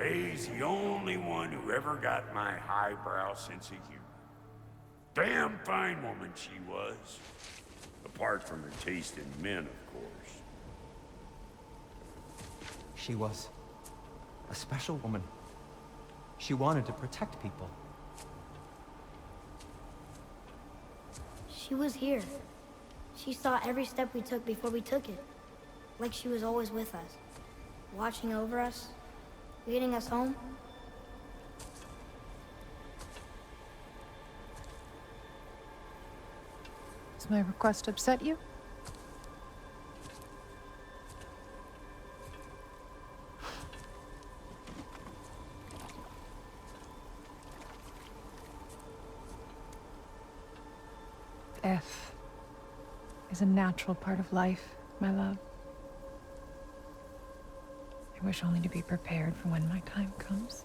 He's the only one who ever got my highbrow sense of humor. Damn fine woman she was. Apart from her taste in men, of course. She was a special woman. She wanted to protect people. She was here. She saw every step we took before we took it. Like she was always with us. Watching over us. Leading us home. Does my request upset you? Death is a natural part of life, my love. I wish only to be prepared for when my time comes.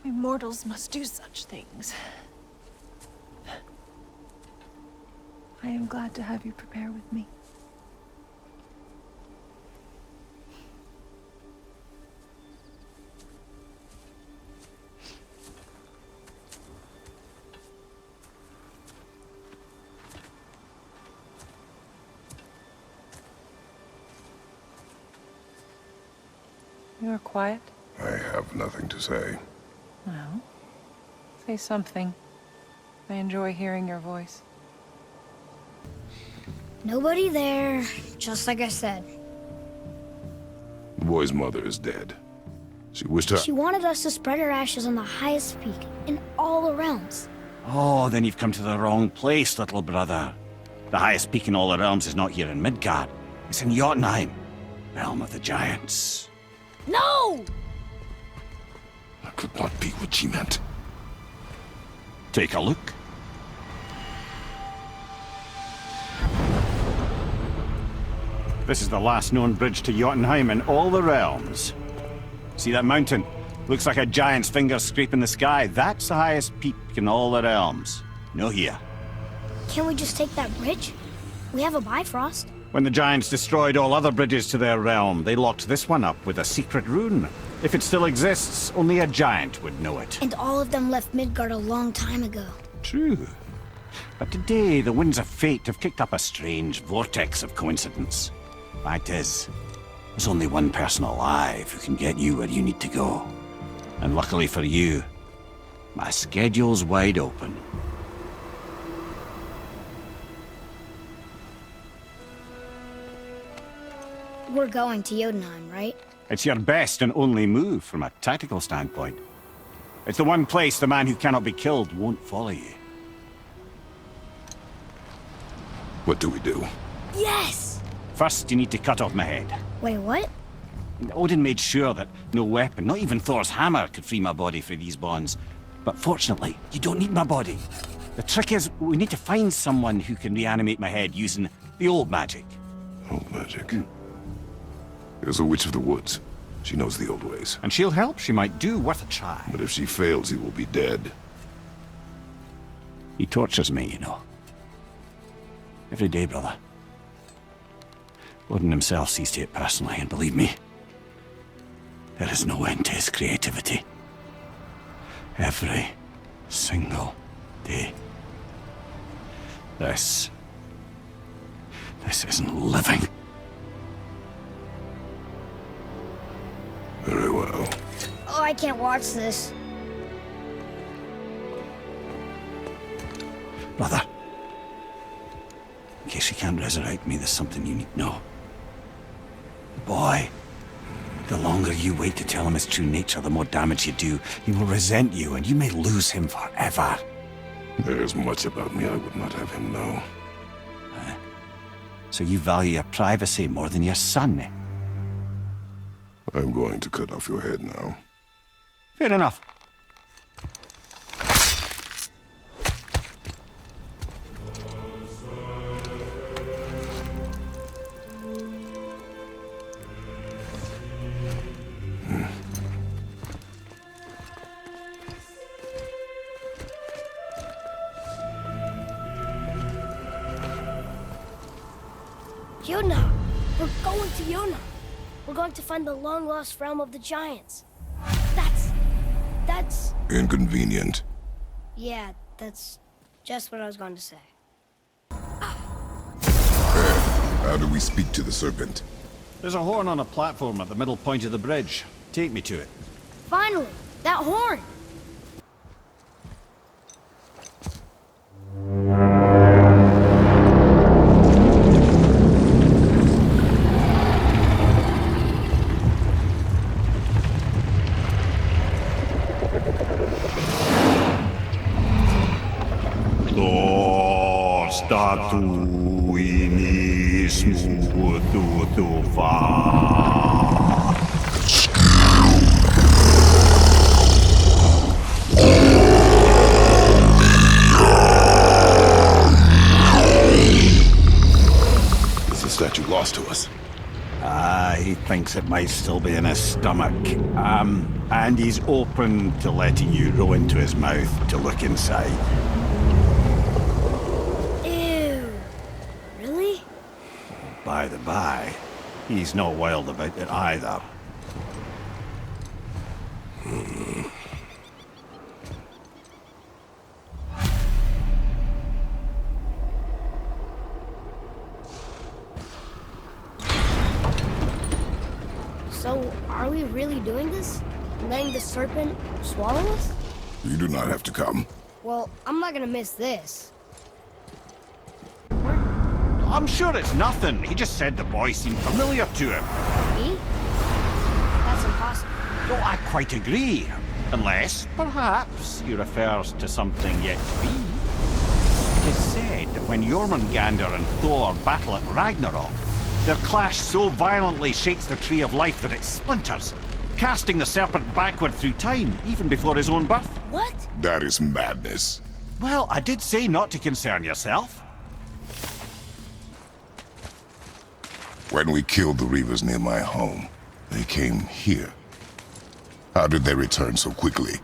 We mortals must do such things. I am glad to have you prepare with me. You are quiet? I have nothing to say. Well, say something. I enjoy hearing your voice. Nobody there, just like I said. The boy's mother is dead. She wished her... She wanted us to spread her ashes on the highest peak in all the realms. Oh, then you've come to the wrong place, little brother. The highest peak in all the realms is not here in Midgard. It's in Jotunheim, realm of the giants. No! That could not be what she meant. Take a look. This is the last known bridge to Jotunheim in all the realms. See that mountain? Looks like a giant's finger scraping the sky. That's the highest peak in all the realms. No here. Can't we just take that bridge? We have a Bifrost. When the giants destroyed all other bridges to their realm, they locked this one up with a secret rune. If it still exists, only a giant would know it. And all of them left Midgard a long time ago. True. But today, the winds of fate have kicked up a strange vortex of coincidence. Fact is, there's only one person alive who can get you where you need to go. And luckily for you, my schedule's wide open. We're going to Jotunheim, right? It's your best and only move from a tactical standpoint. It's the one place the man who cannot be killed won't follow you. What do we do? Yes! First, you need to cut off my head. Wait, what? Odin made sure that no weapon, not even Thor's hammer, could free my body from these bonds. But fortunately, you don't need my body. The trick is, we need to find someone who can reanimate my head using the old magic. Old magic. There's a witch of the woods. She knows the old ways. And she'll help. She might do worth a try. But if she fails, he will be dead. He tortures me, you know. Every day, brother. Odin himself sees to it personally, and believe me, there is no end to his creativity. Every single day. This isn't living. Very well. Oh, I can't watch this. Brother, in case you can't resurrect me, there's something you need to know. The boy, the longer you wait to tell him his true nature, the more damage you do. He will resent you, and you may lose him forever. There is much about me I would not have him know. So you value your privacy more than your son, eh? I'm going to cut off your head now. Fair enough. Yona! We're going to Yona! We're going to find the long-lost realm of the giants. That's... Inconvenient. Yeah, that's just what I was going to say. How do we speak to the serpent? There's a horn on a platform at the middle point of the bridge. Take me to it. Finally! That horn! Is the statue lost to us? He thinks it might still be in his stomach. And he's open to letting you row into his mouth to look inside. Ew. Really? By the by, he's not wild about it either. So, are we really doing this? Letting the serpent swallow us? You do not have to come. Well, I'm not gonna miss this. I'm sure it's nothing. He just said the boy seemed familiar to him. Me? That's impossible. No, I quite agree. Unless, perhaps, he refers to something yet to be. It is said that when Jormungandr and Thor battle at Ragnarok, their clash so violently shakes the Tree of Life that it splinters, casting the serpent backward through time, even before his own birth. What? That is madness. Well, I did say not to concern yourself. When we killed the Reavers near my home, they came here. How did they return so quickly?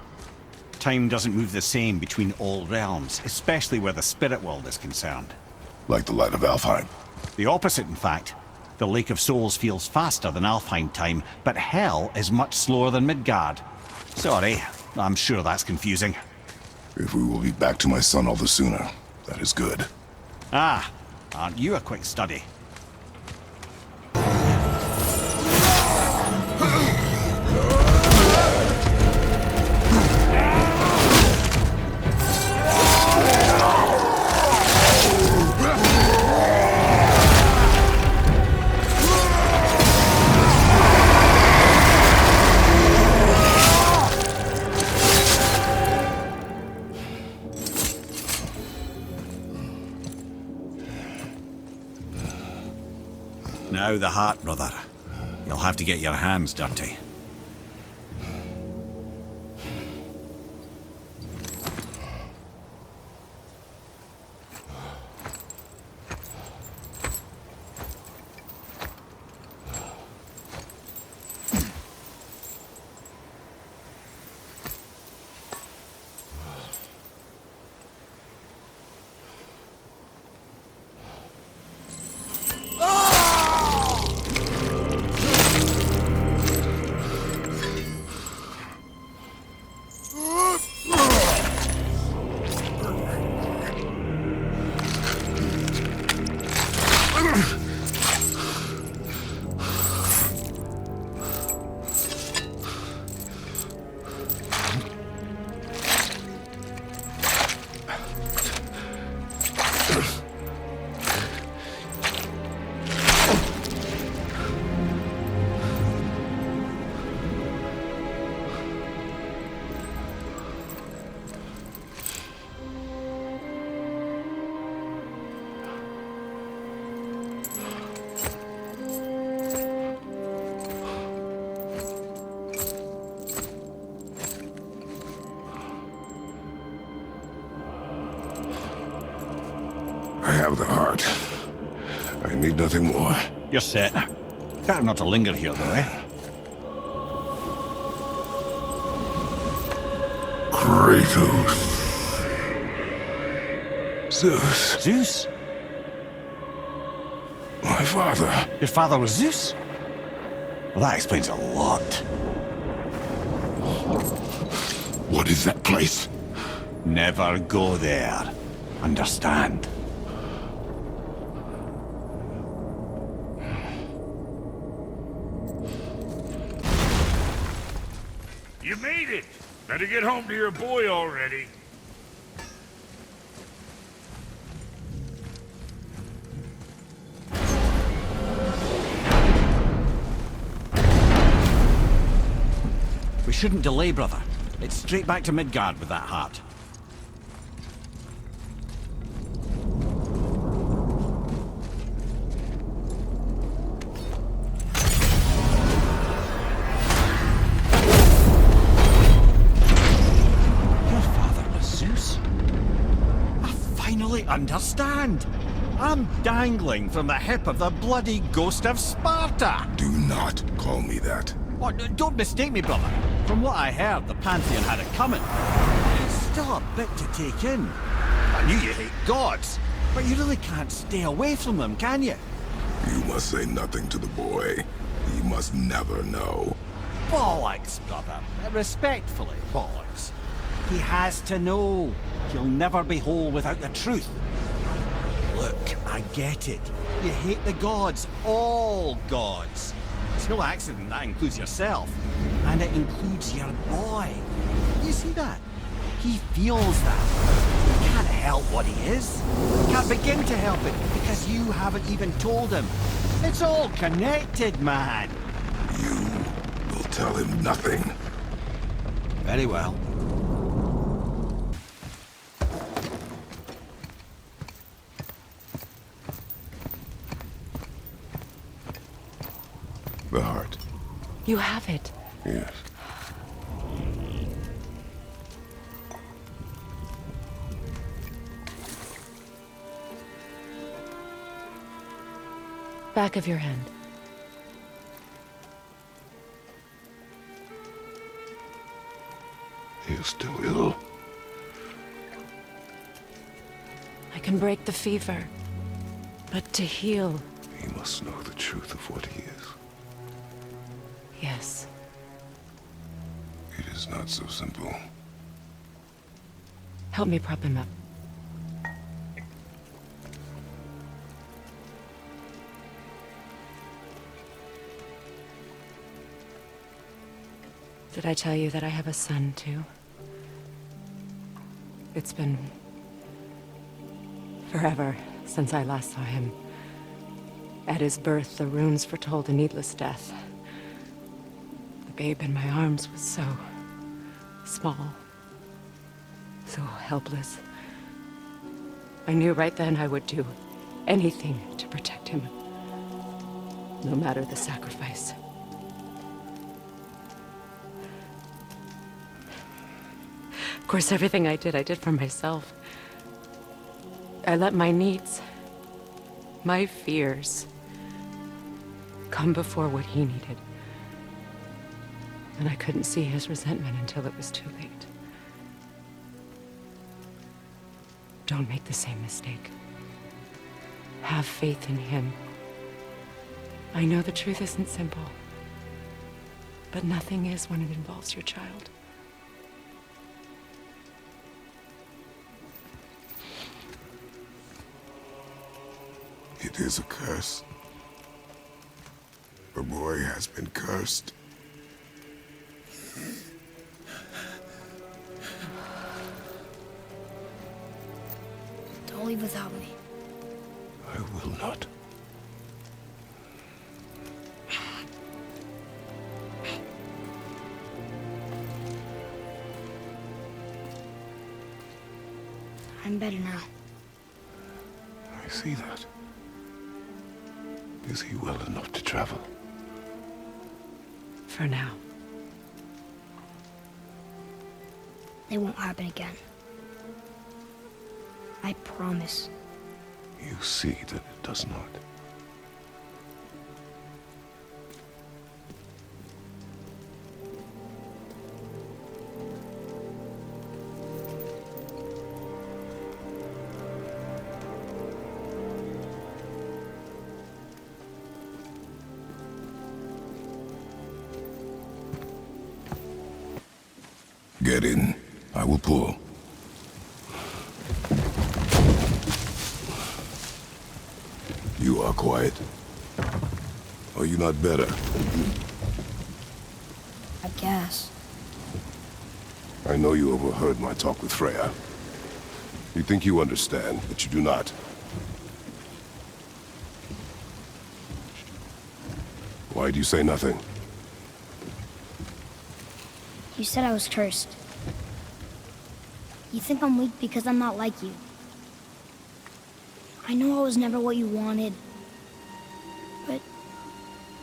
Time doesn't move the same between all realms, especially where the spirit world is concerned. Like the light of Alfheim. The opposite, in fact. The Lake of Souls feels faster than Alfheim time, but Hell is much slower than Midgard. Sorry, I'm sure that's confusing. If we will be back to my son all the sooner, that is good. Ah, aren't you a quick study? Now the heart, brother. You'll have to get your hands dirty. I have the heart. I need nothing more. You're set. Better not to linger here, though, eh? Kratos. Zeus. Zeus? My father. Your father was Zeus? Well, that explains a lot. What is that place? Never go there. Understand? You made it! Better get home to your boy already. We shouldn't delay, brother. It's straight back to Midgard with that heart. Your father was Zeus? I finally understand. I'm dangling from the hip of the bloody ghost of Sparta. Do not call me that. Oh, don't mistake me, brother. From what I heard, the Pantheon had it coming. It's still a bit to take in. I knew you hate gods, but you really can't stay away from them, can you? You must say nothing to the boy. He must never know. Bollocks, brother. Respectfully, bollocks. He has to know. He'll never be whole without the truth. Look, I get it. You hate the gods. All gods. It's no accident that includes yourself. And it includes your boy. You see that? He feels that. He can't help what he is. He can't begin to help it because you haven't even told him. It's all connected, man. You will tell him nothing. Very well. The heart. You have it. Yes. Back of your hand. He is still ill. I can break the fever. But to heal, He must know the truth of what he is. yes. It is not so simple. Help me prop him up. Did I tell you that I have a son, too? It's been forever since I last saw him. At his birth, the runes foretold a needless death. The babe in my arms was so small, so helpless. I knew right then I would do anything to protect him, no matter the sacrifice. Of course, everything I did for myself. I let my needs, my fears, come before what he needed. And I couldn't see his resentment until it was too late. Don't make the same mistake. Have faith in him. I know the truth isn't simple, but nothing is when it involves your child. It is a curse. The boy has been cursed. Don't leave without me. I will not. I'm better now. I see that. Is he well enough to travel? For now. It won't happen again. I promise. You see that it does not. Get in. I will pull. You are quiet. Are you not better? I guess. I know you overheard my talk with Freya. You think you understand, but you do not. Why do you say nothing? You said I was cursed. You think I'm weak because I'm not like you. I know I was never what you wanted. But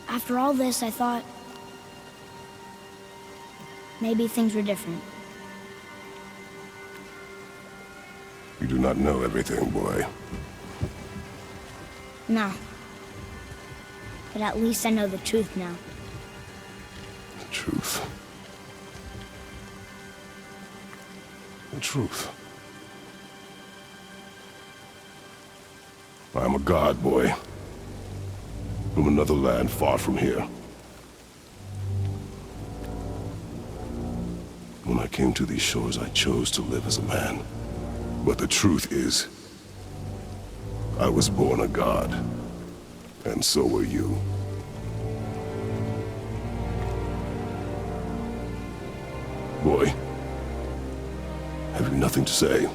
after all this, I thought maybe things were different. You do not know everything, boy. No. But at least I know the truth now. The truth. The truth. I am a god, boy. From another land far from here. When I came to these shores, I chose to live as a man. But the truth is, I was born a god. And so were you. Boy, have you nothing to say?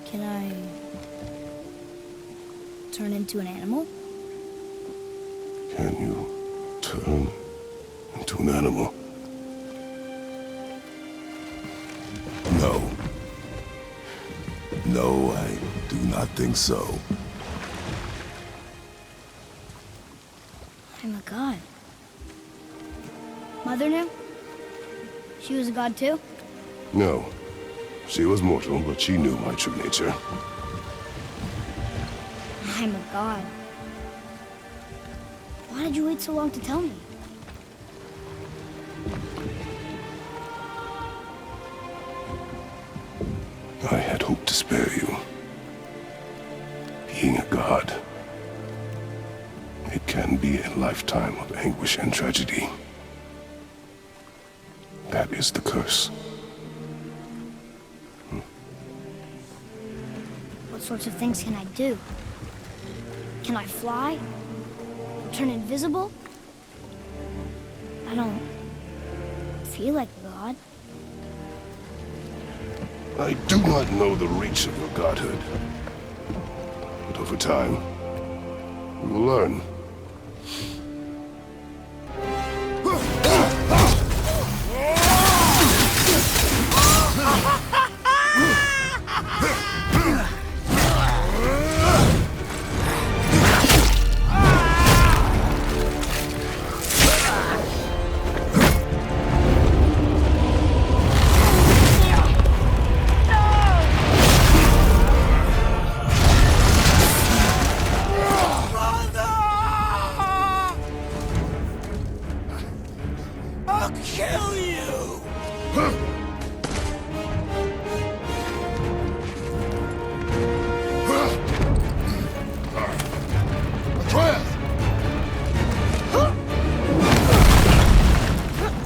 Can I turn into an animal? Can you turn into an animal? No. No, I do not think so. I'm a god. Mother knew? She was a god too? No. She was mortal, but she knew my true nature. I'm a god. Why did you wait so long to tell me? I had hoped to spare you. Being a god, it can be a lifetime of anguish and tragedy. That is the curse. What sorts of things can I do? Can I fly? Turn invisible? I don't feel like a god. I do not know the reach of your godhood. But over time, we will learn.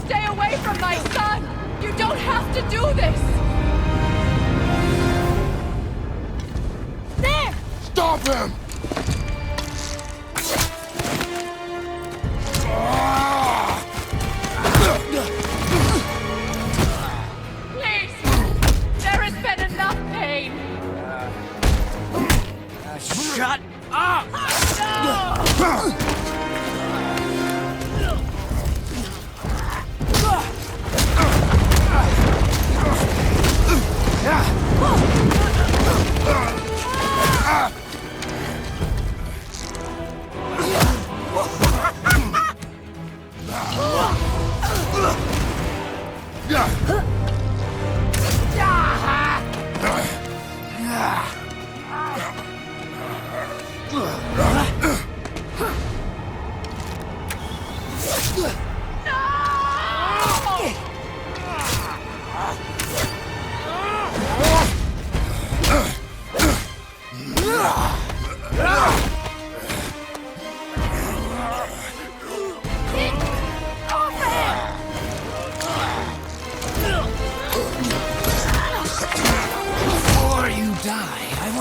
Stay away from my son! You don't have to do this! There! Stop him! Please! There has been enough pain! Shut up!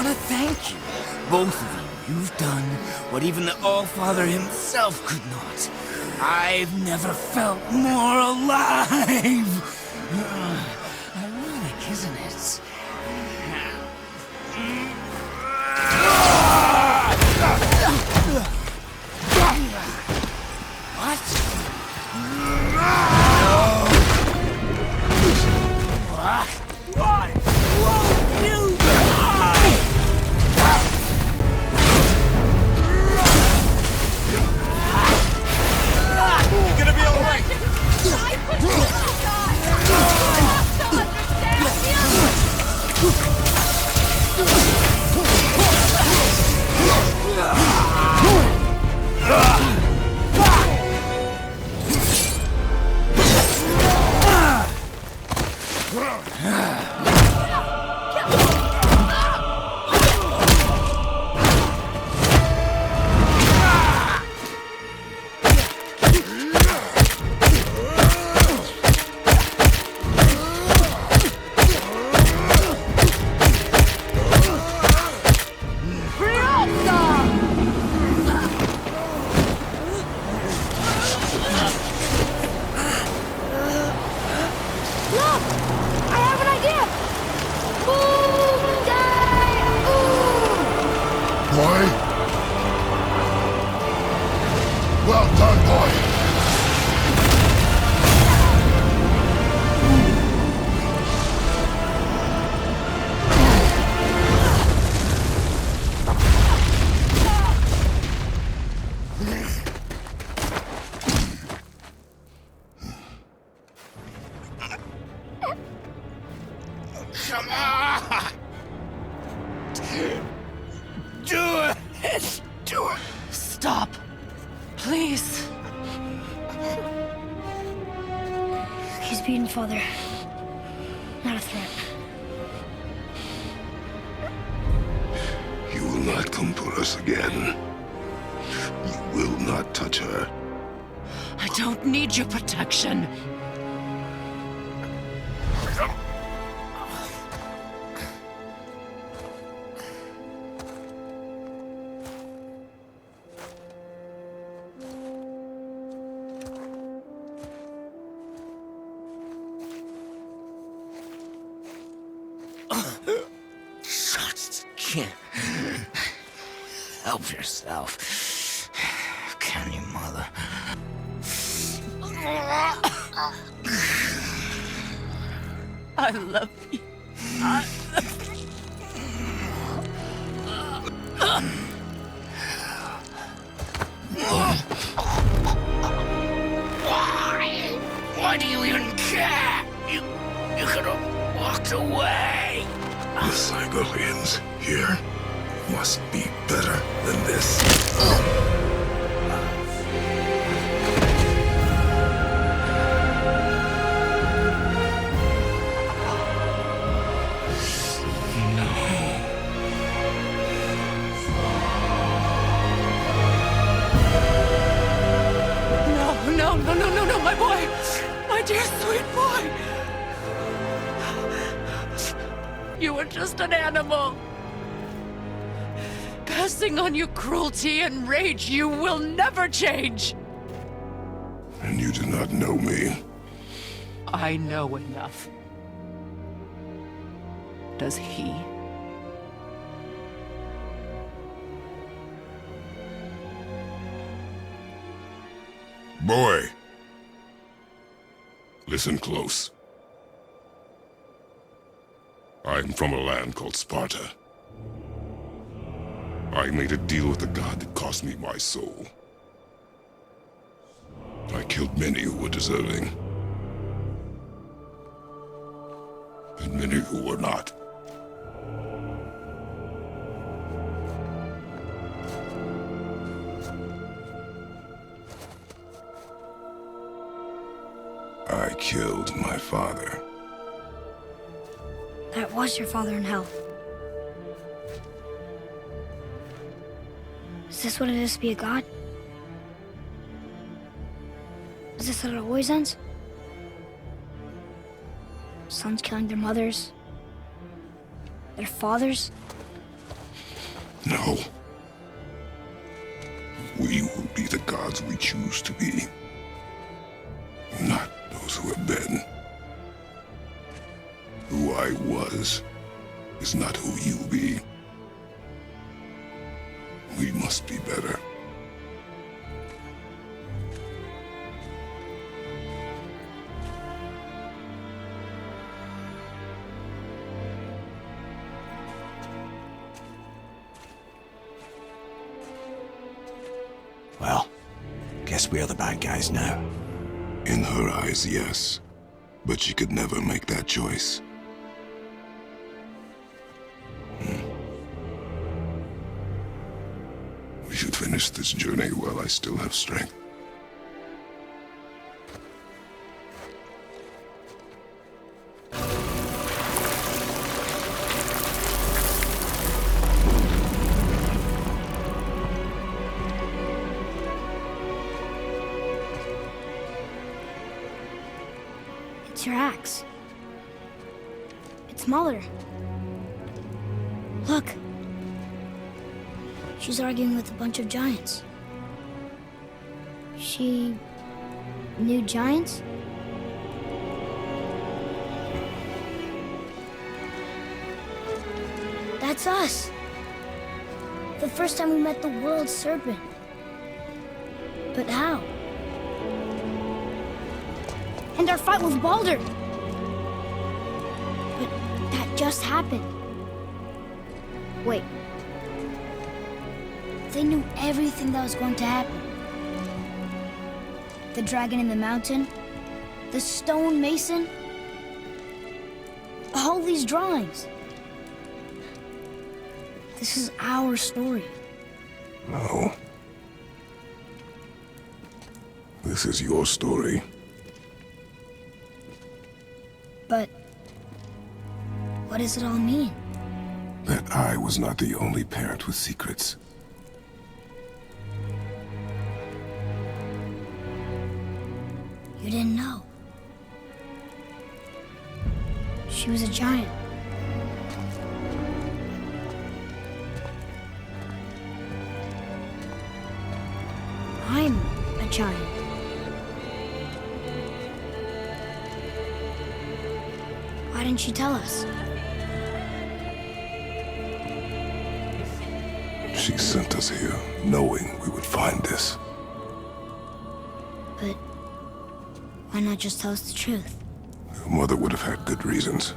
want to thank you. Both of you. You've done what even the All-Father himself could not. I've never felt more alive! Ironic, isn't it? What? What? Won't you die? Gonna be alright! Well done, boy. Come on! Do it! Do it! Stop. Please. He's beaten, Father. Not a threat. You will not come for us again. You will not touch her. I don't need your protection. Just can't help yourself. Can you, Mother? I love you. Why do you even care? You could have walked away. The Cygolians here must be better than this. No, my boy! My dear sweet boy! You were just an animal. Passing on your cruelty and rage, you will never change. And you do not know me. I know enough. Does he? Boy! Listen close. I'm from a land called Sparta. I made a deal with the god that cost me my soul. I killed many who were deserving. And many who were not. I killed my father. That was your father in hell. Is this what it is to be a god? Is this how it always ends? Sons killing their mothers, their fathers, No. We will be the gods we choose to be. Not those who have been. Who I was is not who you be. We must be better. Well, guess we're the bad guys now. In her eyes, yes. But she could never make that choice. We should finish this journey while I still have strength. It's your axe. It's smaller. Look. She's arguing with a bunch of giants. She knew giants? That's us. The first time we met the world serpent. But how? And our fight with Baldur. But that just happened. Wait. They knew everything that was going to happen. The dragon in the mountain, the stone mason, all these drawings. This is our story. No. This is your story. But what does it all mean? That I was not the only parent with secrets. You didn't know. She was a giant. I'm a giant. Why didn't she tell us? She sent us here, knowing we would find this. But why not just tell us the truth? Your mother would have had good reasons.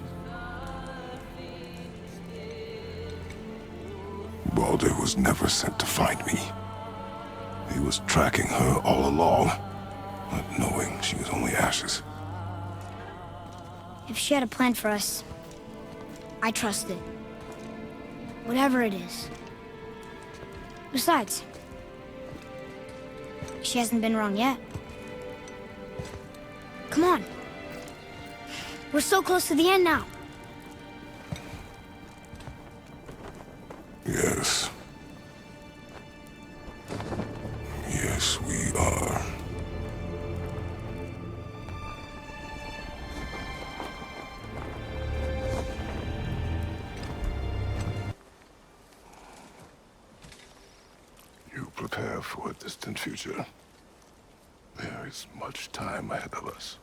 Baldur was never sent to find me. He was tracking her all along, not knowing she was only ashes. If she had a plan for us, I trust it. Whatever it is. Besides, she hasn't been wrong yet. Come on. We're so close to the end now. Yes. Yes, we are. You prepare for a distant future. There is much time ahead of us.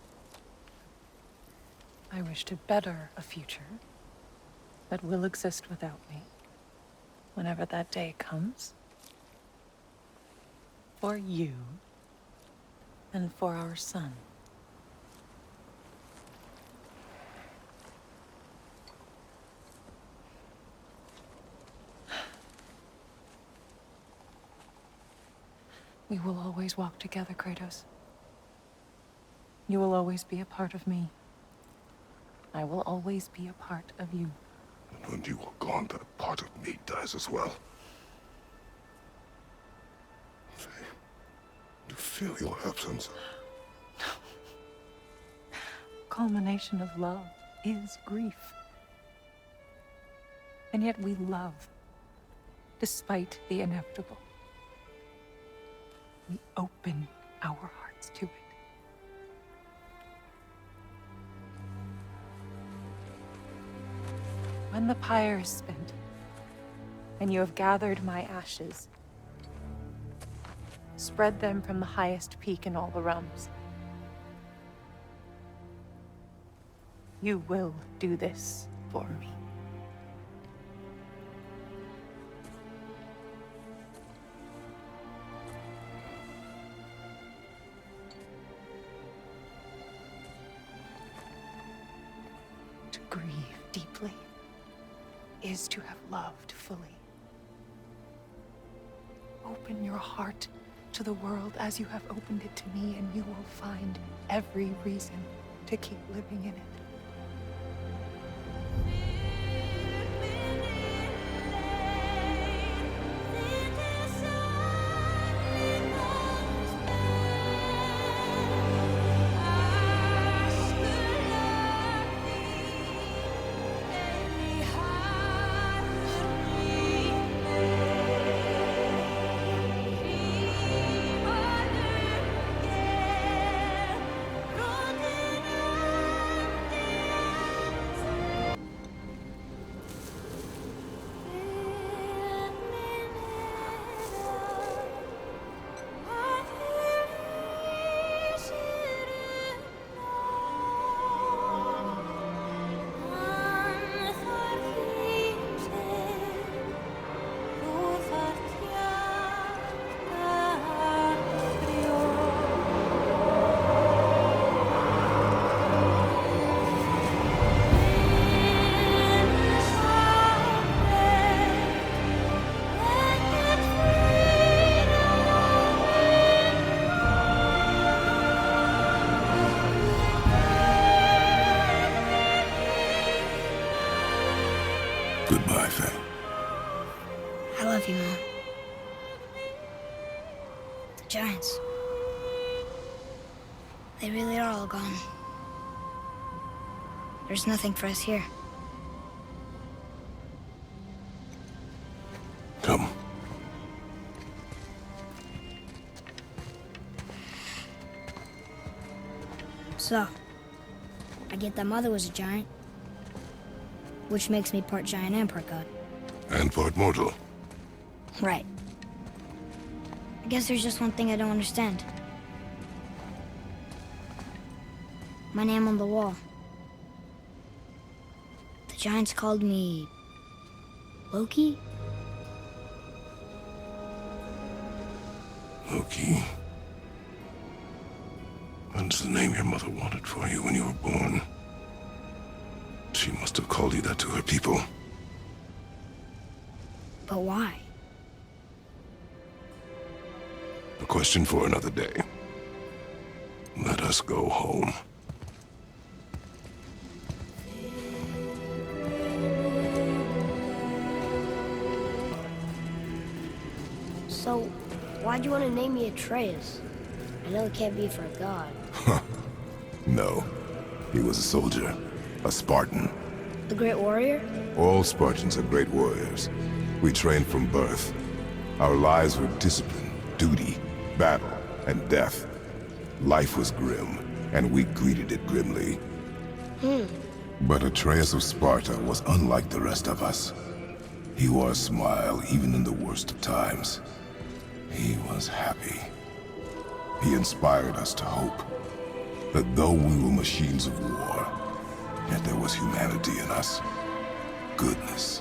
I wish to better a future that will exist without me, whenever that day comes. For you, and for our son. We will always walk together, Kratos. You will always be a part of me. I will always be a part of you. And when you are gone, that part of me dies as well. To feel your absence. Culmination of love is grief. And yet we love, despite the inevitable. We open our hearts to it. When the pyre is spent, and you have gathered my ashes. Spread them from the highest peak in all the realms. You will do this for me. To grieve deeply is to have loved fully. Open your heart to the world as you have opened it to me, and you will find every reason to keep living in it. Goodbye, Faye. I love you, Mom. The giants. They really are all gone. There's nothing for us here. Come. So, I get that Mother was a giant, which makes me part giant and part god. And part mortal. Right. I guess there's just one thing I don't understand. My name on the wall. The giants called me... Loki? Loki. That's the name your mother wanted for you when you were born. She must have called you that to her people. But why? A question for another day. Let us go home. So, why'd you want to name me Atreus? I know it can't be for a god. No. He was a soldier. A Spartan. The Great Warrior? All Spartans are great warriors. We trained from birth. Our lives were discipline, duty, battle, and death. Life was grim, and we greeted it grimly. But Atreus of Sparta was unlike the rest of us. He wore a smile even in the worst of times. He was happy. He inspired us to hope that though we were machines of war, yet there was humanity in us. Goodness.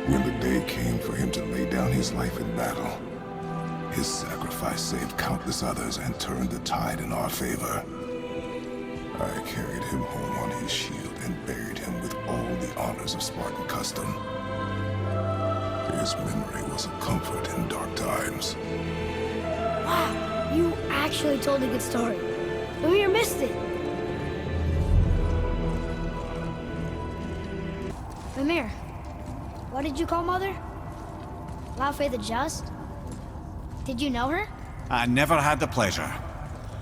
When the day came for him to lay down his life in battle, his sacrifice saved countless others and turned the tide in our favor. I carried him home on his shield and buried him with all the honors of Spartan custom. His memory was a comfort in dark times. Wow, you actually told a good story. Ymir missed it. Ymir, what did you call Mother? Laufey the Just? Did you know her? I never had the pleasure.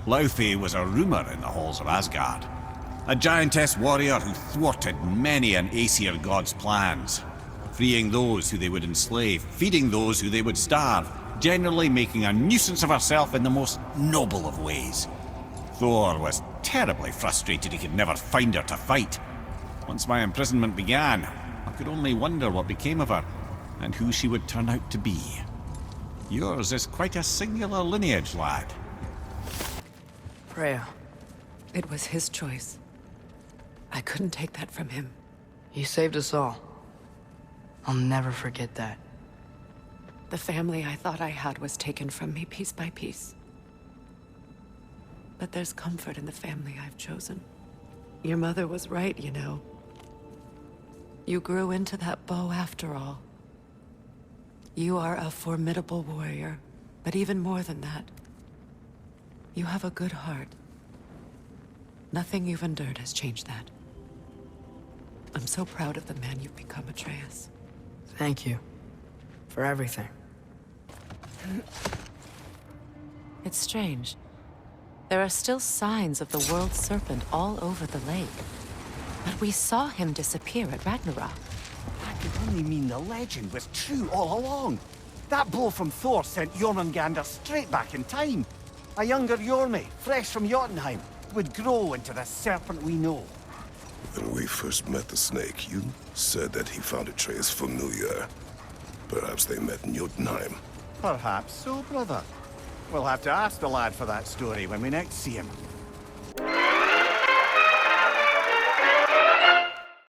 Laufey was a rumor in the halls of Asgard. A giantess warrior who thwarted many an Aesir god's plans. Freeing those who they would enslave, feeding those who they would starve, generally making a nuisance of herself in the most noble of ways. Thor was terribly frustrated he could never find her to fight. Once my imprisonment began, I could only wonder what became of her. and who she would turn out to be. Yours is quite a singular lineage, lad. Freya, It was his choice. I couldn't take that from him. you saved us all. I'll never forget that. The family I thought I had was taken from me piece by piece. But there's comfort in the family I've chosen. Your mother was right, you know. You grew into that bow after all. You are a formidable warrior, but even more than that, you have a good heart. Nothing you've endured has changed that. I'm so proud of the man you've become, Atreus. Thank you. For everything. It's strange. There are still signs of the world serpent all over the lake. But we saw him disappear at Ragnarok. That could only mean the legend was true all along. That blow from Thor sent Jormungandr straight back in time. A younger Jormi, fresh from Jotunheim, would grow into the serpent we know. When we first met the snake, you said that he found Atreus familiar. Perhaps they met in Jotunheim. Perhaps so, brother. We'll have to ask the lad for that story when we next see him.